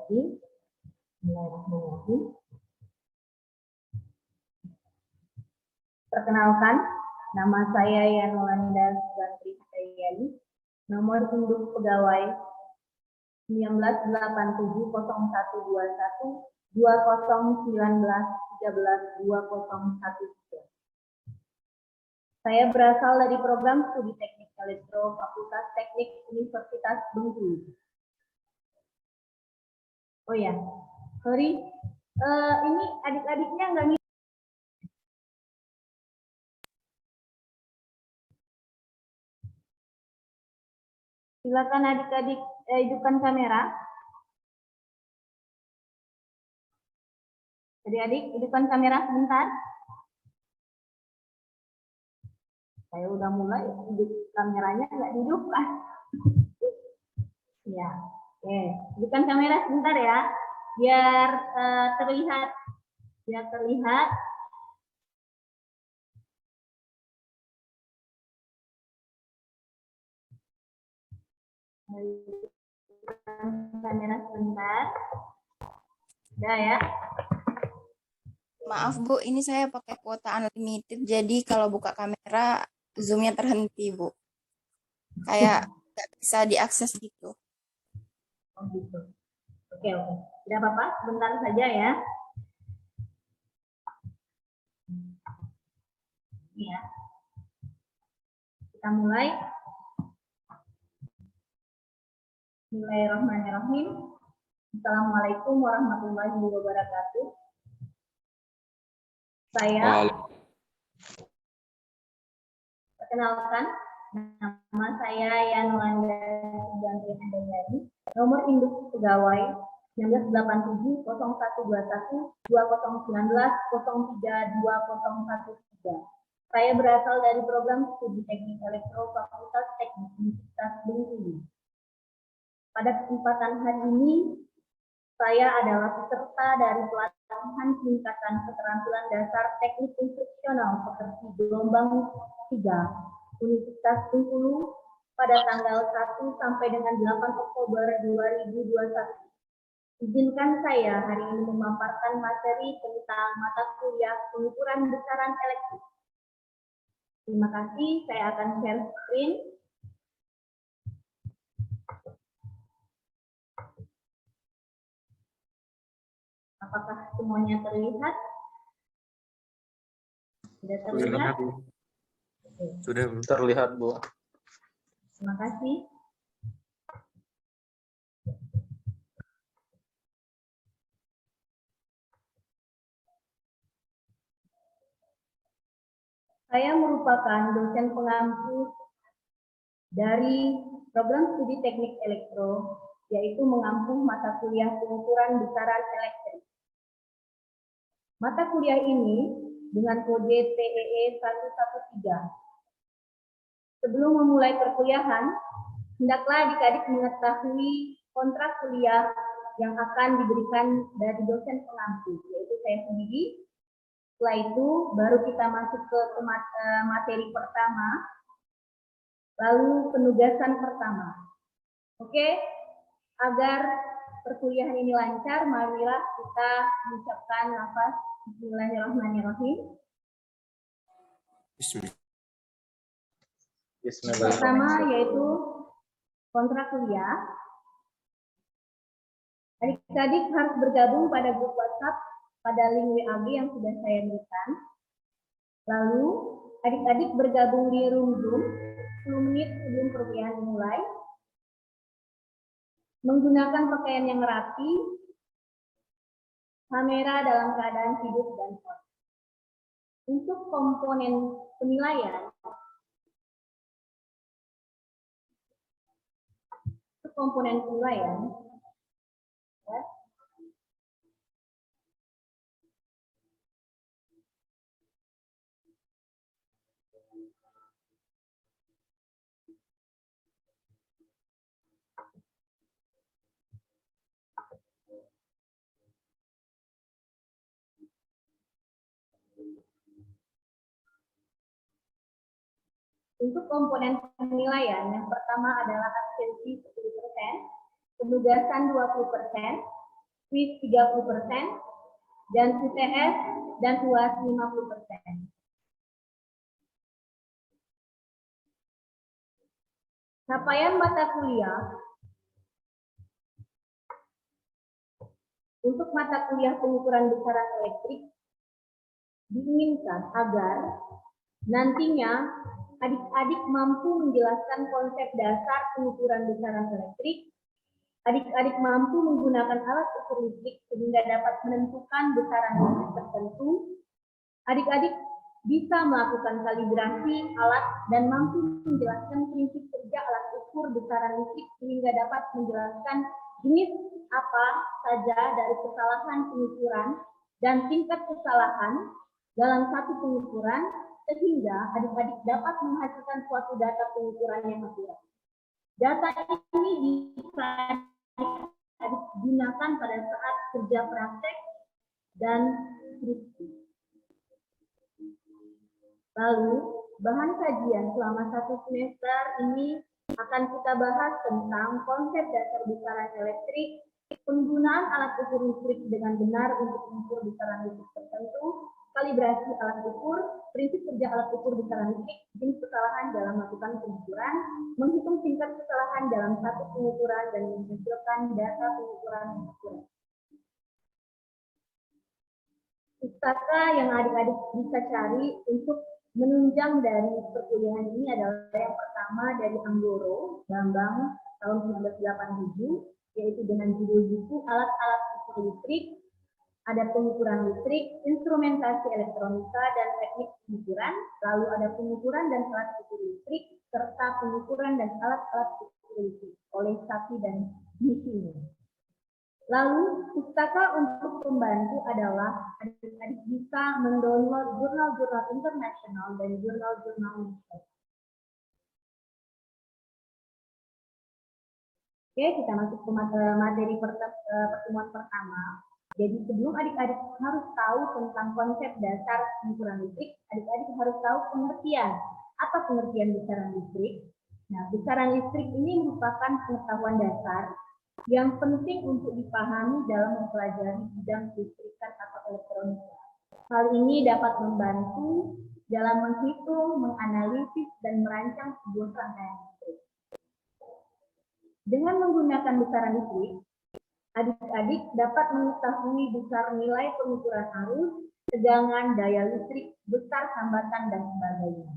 Bismillahirrahmanirrahim. Perkenalkan, nama saya Yanolanda Sugantri Hayani, nomor induk pegawai 19812019132013. Saya berasal dari program studi teknik elektro Fakultas Teknik Universitas Bengkulu. Oh ya, sorry, ini adik-adiknya nggak ngisi. Silakan adik-adik hidupkan kamera. Adik-adik hidupkan kamera sebentar. Saya udah mulai, hidup kameranya nggak dihidupkan. Ya, oke, hidupkan kamera sebentar ya, biar terlihat, kamera sebentar. Udah ya. Maaf Bu, ini saya pakai kuota unlimited, jadi kalau buka kamera zoomnya terhenti Bu. Kayak nggak bisa diakses gitu. Oh gitu. Oke. Tidak apa-apa, sebentar saja ya. Ya. Kita mulai. Bismillahirrahmanirrahim. Assalamualaikum warahmatullahi wabarakatuh. Saya perkenalkan, nama saya Yanolanda Sugantri Hayani, nomor induk pegawai 1987201913032013. Saya berasal dari program studi teknik elektro Fakultas Teknik Universitas Bengkulu. Pada kesempatan hari ini, saya adalah peserta dari pelatihan peningkatan keterampilan dasar teknik instruksional pekerti gelombang 3 Universitas Bengkulu pada tanggal 1 sampai dengan 8 Oktober 2021. Izinkan saya hari ini memaparkan materi tentang mata kuliah pengukuran besaran elektrik. Terima kasih, saya akan share screen. Apakah semuanya terlihat? Sudah terlihat? Sudah terlihat, Bu. Terima kasih. Saya merupakan dosen pengampu dari program studi teknik elektro, yaitu mengampu mata kuliah pengukuran besaran elektrik. Mata kuliah ini dengan kode TEE 113. Sebelum memulai perkuliahan, hendaklah adik-adik mengetahui kontrak kuliah yang akan diberikan dari dosen pengampu, yaitu saya sendiri. Setelah itu, baru kita masuk ke materi pertama, lalu penugasan pertama. Oke, agar perkuliahan ini lancar, marilah kita mengucapkan lafaz Bismillahirrahmanirrahim. Bismillahirrahmanirrahim. Pertama yaitu kontrak kuliah. Adik-adik harus bergabung pada grup WhatsApp pada link WA yang sudah saya berikan. Lalu adik-adik bergabung di room Zoom 10 menit sebelum perkuliahan dimulai. Menggunakan pakaian yang rapi, kamera dalam keadaan hidup dan foto. Untuk komponen penilaian, ya, untuk komponen penilaian, yang pertama adalah absensi 10%, penugasan 20%, kuis 30%, dan UTS dan UAS 50%. Capaian mata kuliah untuk mata kuliah pengukuran besaran elektrik diinginkan agar nantinya adik-adik mampu menjelaskan konsep dasar pengukuran besaran elektrik, adik-adik mampu menggunakan alat ukur listrik sehingga dapat menentukan besaran listrik tertentu, adik-adik bisa melakukan kalibrasi alat dan mampu menjelaskan prinsip kerja alat ukur besaran listrik sehingga dapat menjelaskan jenis apa saja dari kesalahan pengukuran dan tingkat kesalahan dalam satu pengukuran sehingga adik-adik dapat menghasilkan suatu data pengukuran yang akurat. Data ini bisa digunakan pada saat kerja praktek dan skripsi. Lalu, bahan kajian selama 1 semester ini akan kita bahas tentang konsep dasar besaran elektrik, penggunaan alat ukur listrik dengan benar untuk mengukur besaran listrik tertentu, kalibrasi alat ukur, prinsip kerja alat ukur besaran listrik, jenis kesalahan dalam melakukan pengukuran, menghitung tingkat kesalahan dalam satu pengukuran, dan menghasilkan data pengukuran yang akurat. Pustaka yang adik-adik bisa cari untuk menunjang dari perkuliahan ini adalah yang pertama dari Anggoro, Bambang, tahun 1987, yaitu dengan judul buku Alat-alat ukur listrik, ada pengukuran listrik, instrumentasi elektronika, dan teknik pengukuran, lalu ada pengukuran dan alat ukur listrik, serta pengukuran dan alat-alat ukur listrik oleh Sati dan Misinya. Lalu, pustaka untuk pembantu adalah adik-adik bisa mendownload jurnal-jurnal internasional dan jurnal-jurnal nasional. Oke, kita masuk ke materi pertemuan pertama. Jadi sebelum adik-adik harus tahu tentang konsep dasar pengukuran listrik, adik-adik harus tahu pengertian. Apa pengertian besaran listrik? Nah, besaran listrik ini merupakan pengetahuan dasar yang penting untuk dipahami dalam mempelajari bidang listrikan atau elektronika. Hal ini dapat membantu dalam menghitung, menganalisis, dan merancang sebuah rangkaian listrik. Dengan menggunakan besaran listrik, adik-adik dapat mengetahui besar nilai pengukuran arus, tegangan, daya listrik, besar hambatan, dan sebagainya.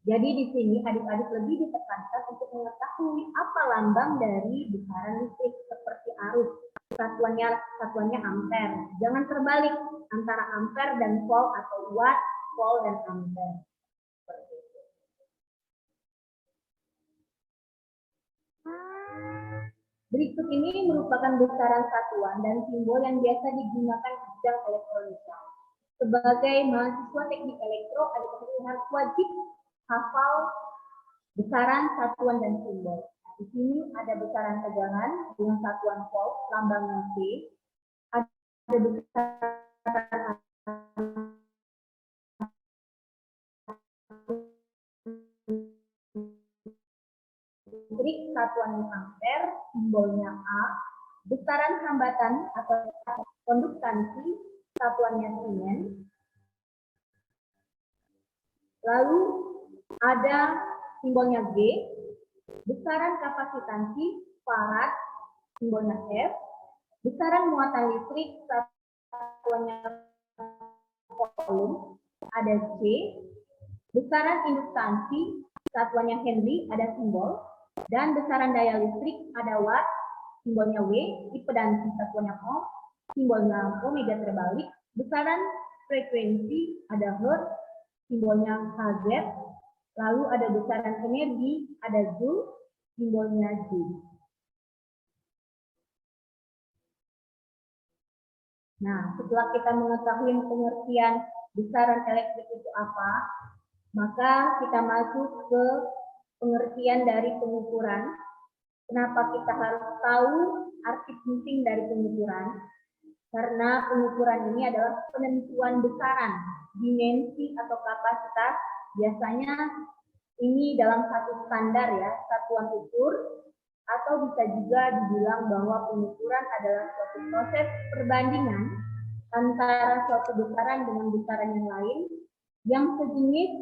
Jadi di sini adik-adik lebih ditekankan untuk mengetahui apa lambang dari besaran listrik seperti arus. Satuannya ampere. Jangan terbalik antara ampere dan volt atau watt, volt dan ampere. Berikut ini merupakan besaran satuan dan simbol yang biasa digunakan di bidang elektronika. Sebagai mahasiswa teknik elektro, adik-adik harus wajib hafal besaran, satuan, dan simbol. Nah, di sini ada besaran tegangan dengan satuan volt, lambangnya V. Ada besaran listrik, satuannya ampere, simbolnya A. Besaran hambatan atau konduktansi, satuannya Siemens. Lalu ada simbolnya G, besaran kapasitansi, farad, simbolnya F, besaran muatan listrik, satuannya coulomb, ada C, besaran induktansi, satuannya Henry, ada simbol, dan besaran daya listrik, ada watt, simbolnya W, impedansi, satuannya ohm, simbolnya omega terbalik, besaran frekuensi, ada hertz, simbolnya Hz, lalu ada besaran energi, ada joule, simbolnya J. Nah, setelah kita mengetahui pengertian besaran elektrik itu apa, maka kita masuk ke pengertian dari pengukuran. Kenapa kita harus tahu arti penting dari pengukuran? Karena pengukuran ini adalah penentuan besaran, dimensi atau kapasitas. Biasanya ini dalam satu standar ya, satuan ukur atau bisa juga dibilang bahwa pengukuran adalah suatu proses perbandingan antara suatu besaran dengan besaran yang lain yang sejenis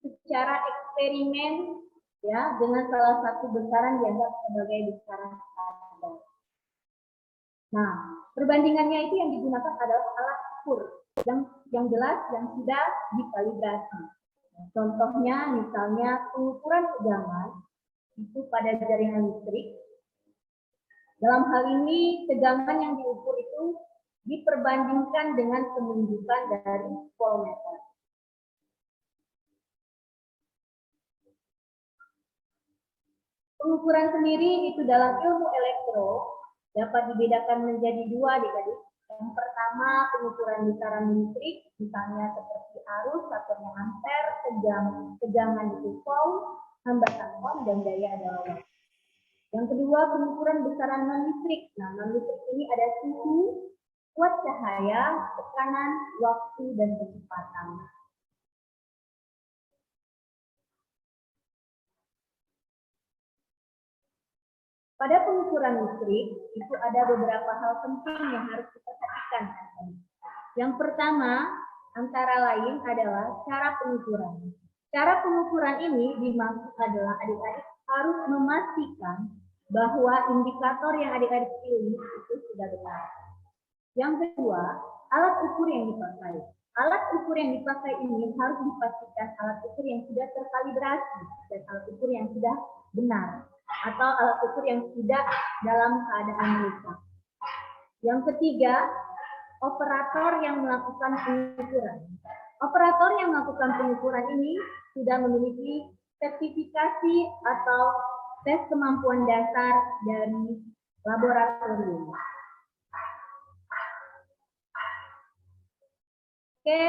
secara eksperimen ya dengan salah satu besaran dianggap sebagai besaran standar. Nah, perbandingannya itu yang digunakan adalah alat ukur yang jelas yang sudah dikalibrasi. Contohnya misalnya pengukuran tegangan itu pada jaringan listrik. Dalam hal ini tegangan yang diukur itu diperbandingkan dengan penunjukan dari voltmeter. Pengukuran sendiri itu dalam ilmu elektro dapat dibedakan menjadi dua adik-adik. Yang pertama pengukuran besaran listrik, misalnya seperti arus, satuannya ampere, tegangan itu volt, hambatan ohm, dan daya adalah watt. Yang kedua pengukuran besaran non-listrik. Nah, non-listrik ini ada suhu, kuat cahaya, tekanan, waktu, dan kecepatan. Pada pengukuran listrik, itu ada beberapa hal penting yang harus kita perhatikan. Yang pertama, antara lain adalah cara pengukuran. Cara pengukuran ini dimaksud adalah adik-adik harus memastikan bahwa indikator yang adik-adik pilih itu sudah benar. Yang kedua, alat ukur yang dipakai. Alat ukur yang dipakai ini harus dipastikan alat ukur yang sudah terkalibrasi dan alat ukur yang sudah benar, atau alat ukur yang tidak dalam keadaan rusak. Yang ketiga, operator yang melakukan pengukuran. Operator yang melakukan pengukuran ini sudah memiliki sertifikasi atau tes kemampuan dasar dari laboratorium. Oke,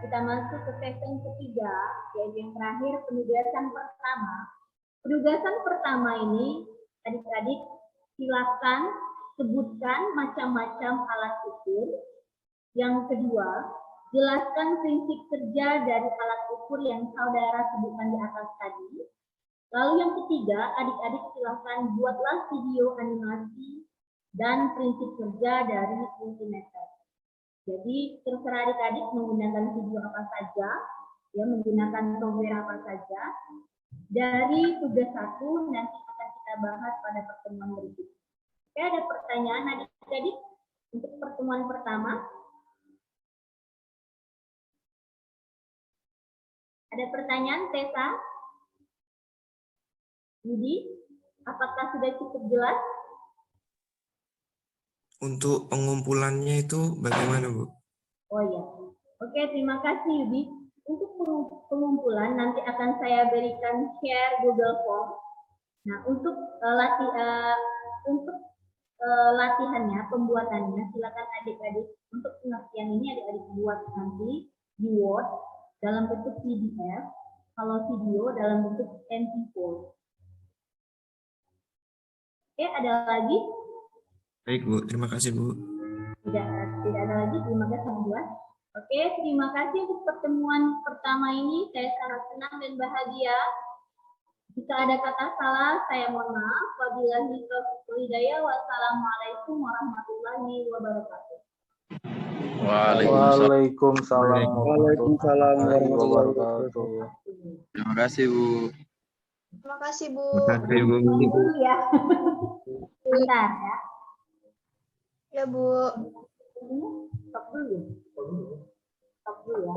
kita masuk ke sesi ketiga, yaitu yang terakhir, penugasan pertama. Penugasan pertama ini, adik-adik silakan sebutkan macam-macam alat ukur. Yang kedua, jelaskan prinsip kerja dari alat ukur yang saudara sebutkan di atas tadi. Lalu yang ketiga, adik-adik silakan buatlah video animasi dan prinsip kerja dari multimeter. Jadi terserah adik-adik menggunakan video apa saja, ya menggunakan software apa saja. Dari tugas 1 nanti akan kita bahas pada pertemuan berikutnya. Oke, ada pertanyaan adik-adik untuk pertemuan pertama? Ada pertanyaan, Tessa? Yudi, apakah sudah cukup jelas? Untuk pengumpulannya itu bagaimana, Bu? Oh iya. Oke, terima kasih Yudi. Untuk pengumpulan nanti akan saya berikan share Google Form. Nah, untuk latihannya, pembuatannya, silakan adik-adik untuk pengertian ini adik-adik buat nanti di Word dalam bentuk PDF, kalau video dalam bentuk MP4. Oke, ada lagi? Baik, Bu. Terima kasih, Bu. Tidak ada lagi. Terima kasih semua. Oke, terima kasih untuk pertemuan pertama ini. Saya sangat senang dan bahagia. Jika ada kata salah, saya mohon maaf. Wabillahi taufiq hidayah. Wassalamualaikum warahmatullahi wabarakatuh. Waalaikumsalam warahmatullahi wabarakatuh. Terima kasih, Bu. Terima kasih, Bu. Terima kasih, Bu. Dulu ya. Bentar ya. Ya, Bu. Stop dulu. Stop dulu ya.